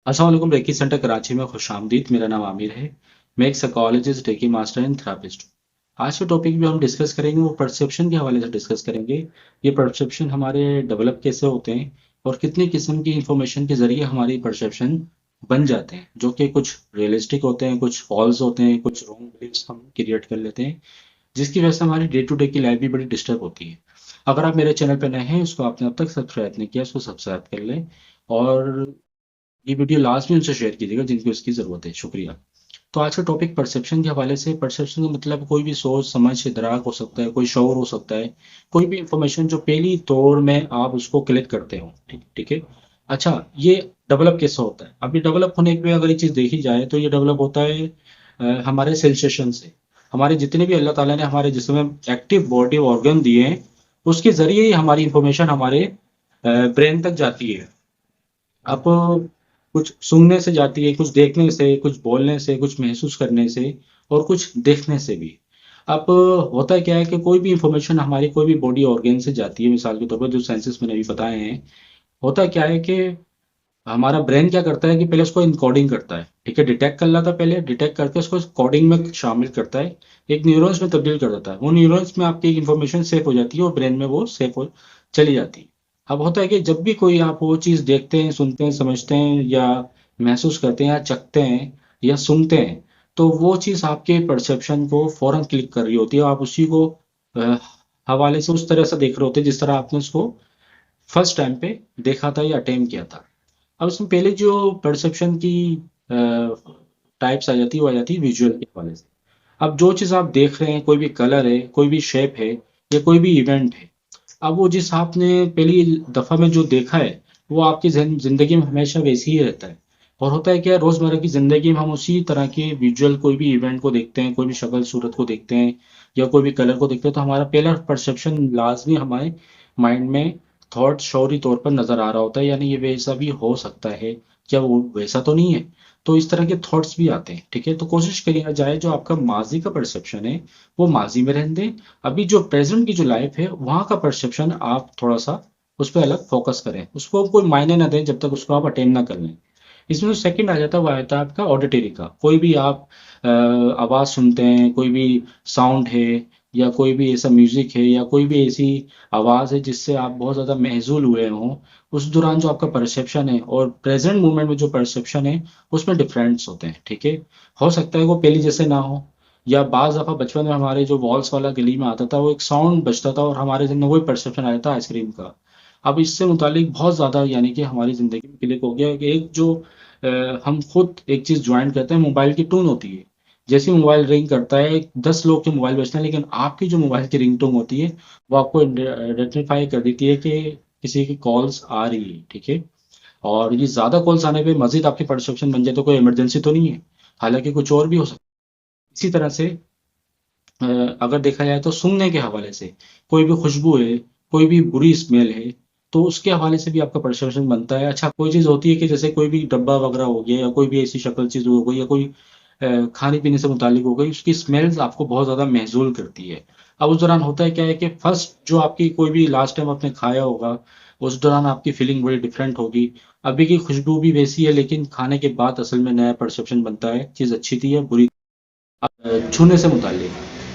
अस्सलाम वालेकुम। Recce centre Karachi में खुशामदीद। मेरा नाम आमिर है। मैं एक psychologist, reiki master and therapist हूँ। आज के टॉपिक भी हम डिस्कस करेंगे वो परसेप्शन के हवाले से डिस्कस करेंगे। ये परसेप्शन हमारे डेवलप कैसे होते हैं और कितनी किस्म की इंफॉर्मेशन के जरिए हमारी परसेप्शन बन जाते हैं, जो कि कुछ रियलिस्टिक होते हैं, कुछ फॉल्स होते हैं, कुछ रॉन्ग बिलीव्स हम क्रिएट कर लेते हैं, जिसकी वजह से हमारी डे टू डे की लाइफ भी बड़ी डिस्टर्ब होती है। अगर आप मेरे चैनल पर नए हैं, उसको आपने अब तक सब्सक्राइब नहीं किया, उसको सब्सक्राइब कर लें। और ये वीडियो लास्ट में उनसे शेयर कीजिएगा जिनको इसकी ज़रूरत है। शुक्रिया। तो आज का टॉपिक परसेप्शन के हवाले से। परसेप्शन का मतलब कोई भी सोच समझ इदराक हो सकता है, कोई शऊर हो सकता है, कोई भी इंफॉर्मेशन जो पहली तौर में आप उसको कलेक्ट करते हो। ठीक ठीक है। अच्छा, ये डेवलप कैसे होता है? अभी डेवलप होने में अगर ये चीज़ देखी जाए तो ये डेवलप होता है हमारे सेंसेशन से। हमारे जितने भी अल्लाह ताला ने हमारे जिस्म में एक्टिव बॉडी ऑर्गन दिए हैं, उसके ज़रिए ही हमारी इंफॉर्मेशन हमारे ब्रेन तक जाती है। आप कुछ सुनने से जाती है, कुछ देखने से, कुछ बोलने से, कुछ महसूस करने से और कुछ देखने से भी। अब होता क्या है कि कोई भी इंफॉर्मेशन हमारी कोई भी बॉडी ऑर्गन से जाती है, मिसाल के तौर पर जो सेंसेस मैंने अभी बताए हैं। होता क्या है कि हमारा ब्रेन क्या करता है कि पहले उसको इनकोडिंग करता है। ठीक है, डिटेक्ट कर लाता है, पहले डिटेक्ट करके उसको कोडिंग में शामिल करता है, एक न्यूरॉन्स में तब्दील कर देता है। वो न्यूरॉन्स में आपकी इंफॉर्मेशन सेव हो जाती है और ब्रेन में वो सेव हो चली जाती है। अब होता है कि जब भी कोई आप वो चीज़ देखते हैं, सुनते हैं, समझते हैं या महसूस करते हैं या चखते हैं या सुनते हैं, तो वो चीज़ आपके परसेप्शन को फौरन क्लिक कर रही होती है। आप उसी को अ, हवाले से उस तरह से देख रहे होते हैं जिस तरह आपने उसको फर्स्ट टाइम पे देखा था या अटेम्प्ट किया था। अब इसमें पहले जो परसेप्शन की टाइप्स आ जाती है वो आ जाती है विजुअल के हवाले से। अब जो चीज़ आप देख रहे हैं, कोई भी कलर है, कोई भी शेप है या कोई भी इवेंट है, अब वो जिस आपने पहली दफ़ा में जो देखा है, वो आपकी ज़िंदगी में हमेशा वैसे ही रहता है। और होता है क्या, रोज़मर्रा की ज़िंदगी में हम उसी तरह के विजुअल कोई भी इवेंट को देखते हैं, कोई भी शक्ल सूरत को देखते हैं या कोई भी कलर को देखते हैं, तो हमारा पहला परसेप्शन लाजमी हमारे माइंड में थॉट शौरी तौर पर नज़र आ रहा होता है, यानी ये वैसा भी हो सकता है, क्या वो वैसा तो नहीं है। तो इस तरह के थॉट्स भी आते हैं। ठीक है, तो कोशिश करिए जाए जो आपका माजी का परसेप्शन है वो माजी में रहने दें। अभी जो प्रेजेंट की जो लाइफ है वहाँ का परसेप्शन आप थोड़ा सा उस पर अलग फोकस करें, उसको कोई मायने ना दें जब तक उसको आप अटेंड ना कर लें। इसमें जो सेकंड आ जाता है वो आता है आपका ऑडिटरी का। कोई भी आप आवाज़ सुनते हैं, कोई भी साउंड है या कोई भी ऐसा म्यूजिक है या कोई भी ऐसी आवाज़ है जिससे आप बहुत ज़्यादा महज़ूल हुए हों, उस दौरान जो आपका परसेप्शन है और प्रेजेंट मोमेंट में जो परसेप्शन है उसमें डिफरेंस होते हैं। ठीक है, हो सकता है वो पहले जैसे ना हो, या बाज़ दफ़ा बचपन में हमारे जो वॉल्स वाला गली में आता था वो एक साउंड बजता था और हमारे ज़हन में वही परसेप्शन आया था आइसक्रीम का। अब इससे मुतालिक बहुत ज़्यादा यानी कि हमारी ज़िंदगी में क्लिक हो गया कि एक जो हम खुद एक चीज़ ज्वाइन करते हैं, मोबाइल की टून होती है। जैसे ही मोबाइल रिंग करता है, 10 लोग के मोबाइल बजते हैं, लेकिन आपकी जो मोबाइल की रिंगटोन होती है वो आपको आइडेंटिफाई कर देती है कि किसी की कॉल्स आ रही है। ठीक है, और ये ज़्यादा कॉल्स आने पे मज़ीद आपकी परसेप्शन बन जाए तो कोई इमरजेंसी तो नहीं है, हालाँकि कुछ और भी हो सकता है। इसी तरह से अ, अगर देखा जाए तो सूंघने के हवाले से, कोई भी खुशबू है, कोई भी बुरी स्मेल है, तो उसके हवाले से भी आपका परसेप्शन बनता है। अच्छा, कोई चीज़ होती है कि जैसे कोई भी डब्बा वगैरह हो गया या कोई भी ऐसी शक्ल चीज़ हो गई या कोई खाने पीने से मुतालिक हो गई, उसकी स्मेल्स आपको बहुत ज़्यादा महजूल करती है। अब उस दौरान होता है क्या है कि फर्स्ट जो आपकी कोई भी लास्ट टाइम आपने खाया होगा, उस दौरान आपकी फीलिंग बड़ी डिफरेंट होगी। अभी की खुशबू भी वैसी है, लेकिन खाने के बाद असल में नया परसेप्शन बनता है, चीज़ अच्छी थी या बुरी। छूने से मुतालिक,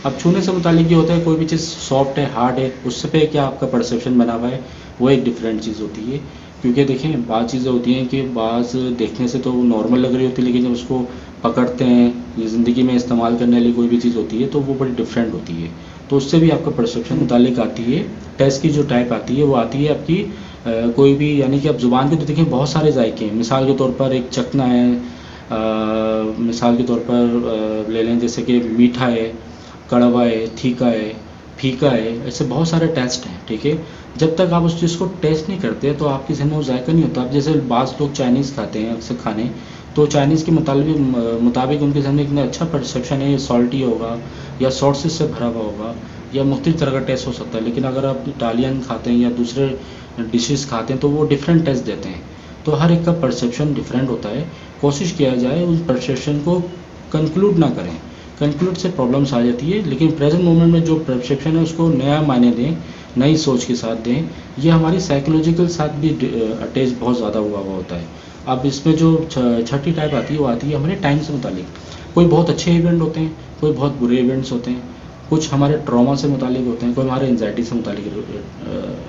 अब छूने से मुतालिक ये होता है कोई भी चीज़ सॉफ्ट है, हार्ड है, उससे पे क्या आपका परसेप्शन बना हुआ है, वो एक डिफरेंट चीज़ होती है। क्योंकि देखें, बाज़ चीज़ें होती हैं कि बाज़ देखने से तो नॉर्मल लग रही होती है, लेकिन जब उसको पकड़ते हैं, ये ज़िंदगी में इस्तेमाल करने वाली कोई भी चीज़ होती है तो वो बड़ी डिफरेंट होती है। तो उससे भी आपका परसेप्शन मुतालिक आती है। टेस्ट की जो टाइप आती है वो आती है आपकी कोई भी, यानी कि आप ज़ुबान के तो देखें बहुत सारे जायके हैं। मिसाल के तौर पर एक चखना है, मिसाल के तौर पर ले लें जैसे कि मीठा है, कड़वा है, तीखा है, फीका है, ऐसे बहुत सारे टेस्ट हैं। ठीक है, जब तक आप उस चीज़ को टेस्ट नहीं करते तो आपके जहन में वो जायका नहीं होता। अब जैसे बाज़ लोग चाइनीज़ खाते हैं अक्सर खाने, तो चाइनीज़ के मुताबिक उनके जहन में इतना अच्छा परसेप्शन है, ये सॉल्टी होगा या सॉसेस से भरा हुआ होगा या मुख्तलिफ तरह का टेस्ट हो सकता है। लेकिन अगर आप इटालियन खाते हैं या दूसरे डिशेस खाते हैं तो वो डिफरेंट टेस्ट देते हैं। तो हर एक का परसेप्शन डिफरेंट होता है। कोशिश किया जाए उस परसेप्शन को कंक्लूड ना करें, कंक्लूड से प्रॉब्लम्स आ जाती है। लेकिन प्रेजेंट मोमेंट में जो परसेप्शन है उसको नया मायने दें, नई सोच के साथ दें। ये हमारी साइकोलॉजिकल साथ भी अटैच बहुत ज़्यादा हुआ हुआ होता है। अब इसमें जो छठी टाइप आती है वो आती है हमारे टाइम से मुतालिक। कोई बहुत अच्छे इवेंट होते हैं, कोई बहुत बुरे इवेंट्स होते हैं, कुछ हमारे ट्रॉमा से मुतालिक होते हैं, कोई हमारे एंजाइटी से मुतालिक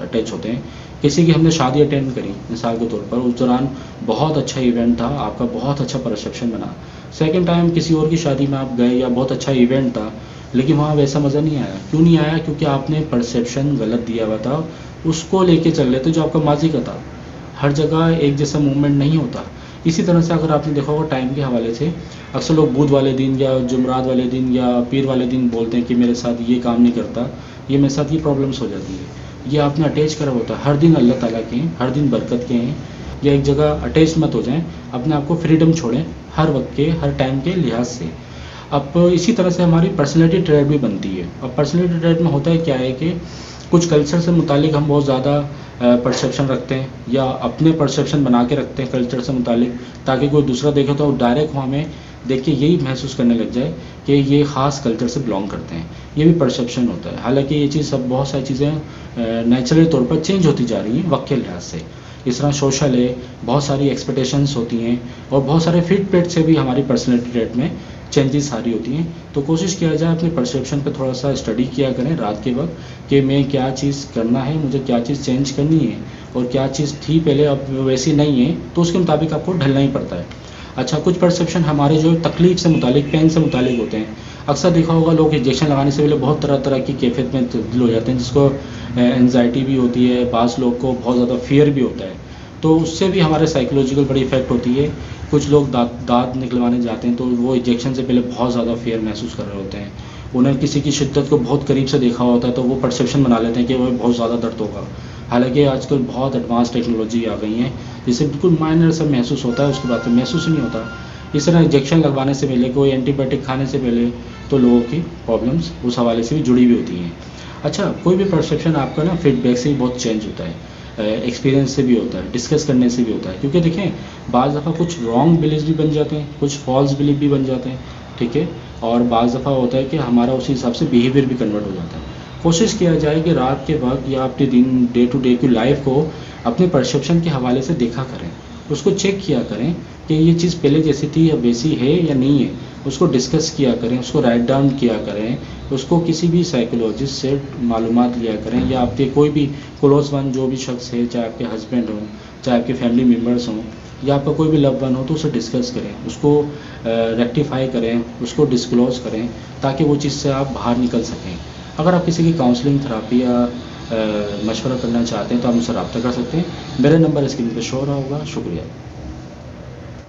अटैच होते हैं। किसी की हमने शादी अटेंड करी मिसाल के तौर पर, उस दौरान बहुत अच्छा इवेंट था, आपका बहुत अच्छा परसेप्शन बना। सेकंड टाइम किसी और की शादी में आप गए या बहुत अच्छा इवेंट था, लेकिन वहाँ वैसा मज़ा नहीं आया। क्यों नहीं आया? क्योंकि आपने परसेप्शन गलत दिया हुआ था, उसको लेके चल रहे थे जो आपका माजी का था। हर जगह एक जैसा मूवमेंट नहीं होता। इसी तरह से अगर आपने देखा होगा टाइम के हवाले से, अक्सर लोग बुध वाले दिन या जुमरात वाले दिन या पीर वाले दिन बोलते हैं कि मेरे साथ ये काम नहीं करता, ये मेरे साथ ये प्रॉब्लम्स हो जाती है। ये आपने अटैच करा होता है। हर दिन अल्लाह ताला के हैं, हर दिन बरकत के हैं, या एक जगह अटैच मत हो जाएं। अपने आप को फ्रीडम छोड़ें हर वक्त के, हर टाइम के लिहाज से। अब इसी तरह से हमारी पर्सनैलिटी ट्रेट भी बनती है। अब पर्सनैलिटी ट्रेट में होता है क्या है कि कुछ कल्चर से मुतालिक हम बहुत ज़्यादा परसेप्शन रखते हैं, या अपने परसेप्शन बना के रखते हैं कल्चर से मुतालिक, ताकि कोई दूसरा देखे तो डायरेक्ट हमें देख के यही महसूस करने लग जाए कि ये ख़ास कल्चर से बिलोंग करते हैं। ये भी परसेप्शन होता है। हालांकि ये चीज़ सब बहुत सारी चीज़ें नेचुरली तौर पर चेंज होती जा रही हैं वक्त के लिहाज से। इस तरह सोशल है, बहुत सारी एक्सपेक्टेशंस होती हैं, और बहुत सारे फिट पेट से भी हमारी पर्सनैलिटी ट्रेट में चेंजेस सारी होती हैं। तो कोशिश किया जाए अपने परसेप्शन पे थोड़ा सा स्टडी किया करें रात के वक्त, कि मैं क्या चीज़ करना है, मुझे क्या चीज़ चेंज करनी है, और क्या चीज़ थी पहले अब वैसी नहीं है, तो उसके मुताबिक आपको ढलना ही पड़ता है। अच्छा, कुछ परसेप्शन हमारे जो तकलीफ से मुतालिक, पेन से मुतालिक होते हैं। अक्सर देखा होगा लोग इंजेक्शन लगाने से पहले बहुत तरह तरह की कैफियत में तब्दील हो जाते हैं, जिसको एनजाइटी भी होती है, बाज़ लोग को बहुत ज़्यादा फियर भी होता है। तो उससे भी हमारे साइकोलॉजिकल बड़ी इफेक्ट होती है। कुछ लोग दांत निकलवाने जाते हैं तो वो इंजेक्शन से पहले बहुत ज़्यादा फियर महसूस कर रहे होते हैं। उन्हें किसी की शिद्दत को बहुत करीब से देखा होता है तो वो परसेप्शन बना लेते हैं कि वो बहुत ज़्यादा दर्द होगा। हालांकि आजकल बहुत एडवांस टेक्नोलॉजी आ गई है, जिससे बिल्कुल माइनर सा महसूस होता है, उसके बाद महसूस नहीं होता। इस तरह इंजेक्शन लगवाने से पहले, कोई एंटीबायोटिक खाने से पहले, तो लोगों की प्रॉब्लम्स उस हवाले से भी जुड़ी हुई होती हैं। अच्छा, कोई भी परसेप्शन आपका ना फीडबैक से ही बहुत चेंज होता है, एक्सपीरियंस से भी होता है, डिस्कस करने से भी होता है। क्योंकि देखें, बाज़ दफ़ा कुछ रॉन्ग बिलीव भी बन जाते हैं, कुछ फॉल्स बिलीव भी बन जाते हैं, ठीक है। और बाज़ दफ़ा होता है कि हमारा उसी हिसाब से बिहेवियर भी कन्वर्ट हो जाता है। कोशिश किया जाए कि रात के वक्त या अपने दिन डे टू डे की लाइफ को अपने परसेप्शन के हवाले से देखा करें, उसको चेक किया करें कि ये चीज़ पहले जैसी थी या वैसी है या नहीं है। उसको डिस्कस किया करें, उसको राइट डाउन किया करें, उसको किसी भी साइकोलॉजिस्ट से मालूमात लिया करें, या आपके कोई भी क्लोज वन जो भी शख्स है, चाहे आपके हस्बैंड हों, चाहे आपके फैमिली मेम्बर्स हों, या आपका कोई भी लव वन हो, तो उसे डिस्कस करें, उसको रेक्टिफाई करें, उसको डिस्क्लोज करें, ताकि वो चीज़ से आप बाहर निकल सकें। अगर आप किसी की काउंसलिंग, थेरेपी या मशवरा करना चाहते हैं तो आप मुझसे रब्ता कर सकते हैं। मेरा नंबर स्क्रीन पर शो हो रहा होगा। शुक्रिया।